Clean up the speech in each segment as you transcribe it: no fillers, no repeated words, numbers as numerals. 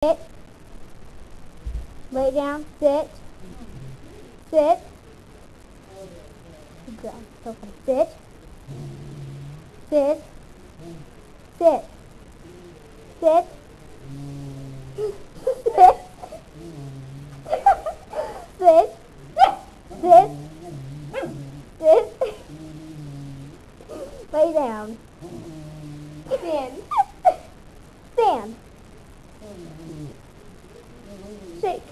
Sit. Lay down. Sit. Sit. Good girl. So fun. Sit. Sit. Sit. Sit. Sit. Sit. Sit. Sit. Lay down. Stand. Stand. Shake.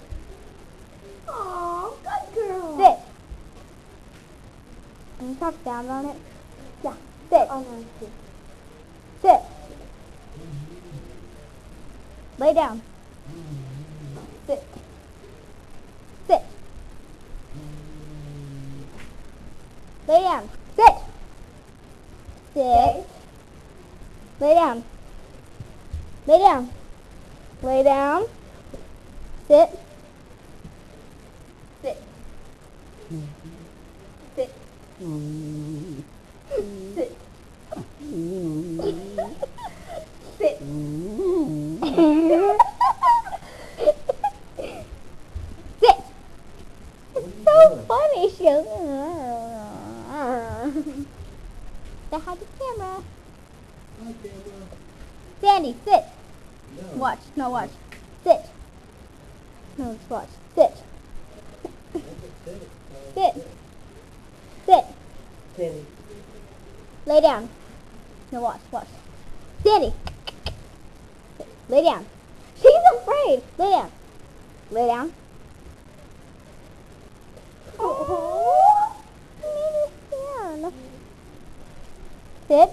Aw, good girl. Sit. Can you talk down on it? Yeah. Sit. Oh, no, sit. Sit. Lay down. Sit. Sit. Lay down. Sit. Sit. Lay down. Lay down. Lay down. Sit. Sit. Sit. Sit. Sit. Sit. It's so funny. She goes. Say hi to the camera. Hi, camera. Sandy, sit. No. Watch. No, watch. Sit. No, just watch. Sit. Sit. Sit. Sandy. Lay down. No, watch. Watch. Sandy. Lay down. She's afraid. Lay down. Lay down. Oh, stand. Sit.